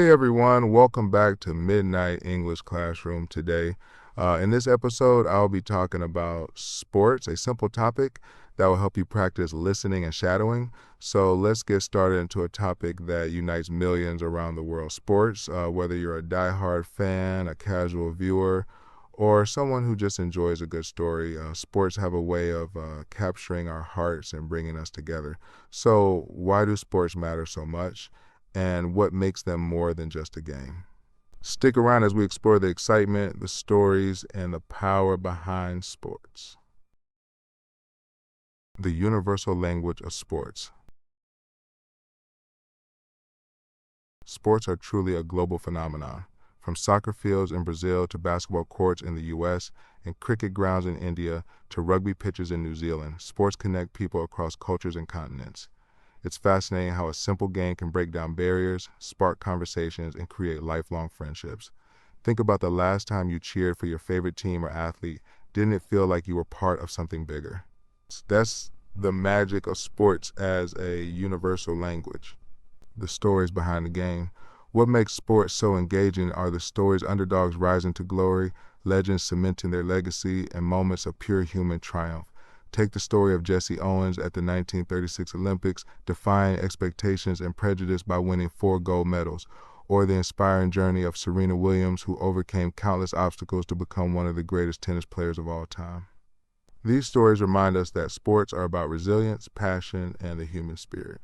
Hey everyone, welcome back to Midnight English Classroom today. In this episode, I'll be talking about sports, a simple topic that will help you practice listening and shadowing. So let's get started into a topic that unites millions around the world. Sports, whether you're a diehard fan, a casual viewer, or someone who just enjoys a good story, sports have a way of capturing our hearts and bringing us together. So why do sports matter so much? And what makes them more than just a game? Stick around as we explore the excitement, the stories, and the power behind sports. The universal language of sports. Sports are truly a global phenomenon. From soccer fields in Brazil to basketball courts in the U.S. and cricket grounds in India to rugby pitches in New Zealand, sports connect people across cultures and continents. It's fascinating how a simple game can break down barriers, spark conversations, and create lifelong friendships. Think about the last time you cheered for your favorite team or athlete. Didn't it feel like you were part of something bigger? That's the magic of sports as a universal language. The stories behind the game. What makes sports so engaging are the stories underdogs rising to glory, legends cementing their legacy, and moments of pure human triumph. Take the story of Jesse Owens at the 1936 Olympics, defying expectations and prejudice by winning 4 gold medals, or the inspiring journey of Serena Williams, who overcame countless obstacles to become one of the greatest tennis players of all time. These stories remind us that sports are about resilience, passion, and the human spirit.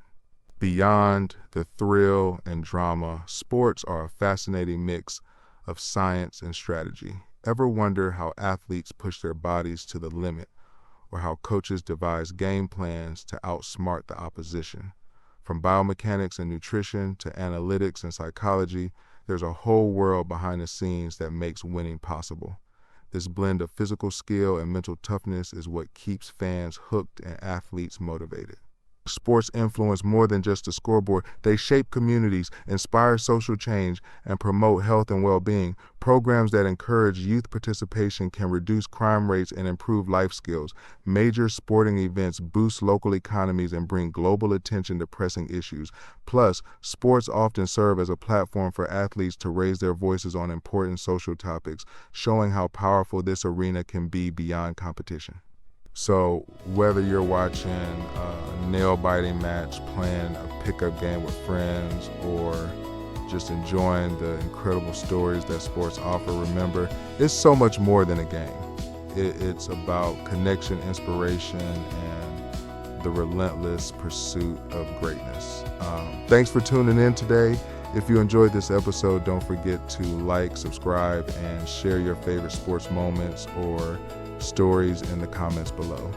Beyond the thrill and drama, sports are a fascinating mix of science and strategy. Ever wonder how athletes push their bodies to the limit, or how coaches devise game plans to outsmart the opposition? From biomechanics and nutrition to analytics and psychology, there's a whole world behind the scenes that makes winning possible. This blend of physical skill and mental toughness is what keeps fans hooked and athletes motivated. Sports influence more than just the scoreboard. They shape communities, inspire social change, and promote health and well-being. Programs that encourage youth participation can reduce crime rates and improve life skills. Major sporting events boost local economies and bring global attention to pressing issues. Plus, sports often serve as a platform for athletes to raise their voices on important social topics, showing how powerful this arena can be beyond competition. So whether you're watching a nail-biting match, playing a pickup game with friends, or just enjoying the incredible stories that sports offer, remember, it's so much more than a game. It's about connection, inspiration, and the relentless pursuit of greatness. Thanks for tuning in today. If you enjoyed this episode, don't forget to like, subscribe, and share your favorite sports moments or stories in the comments below.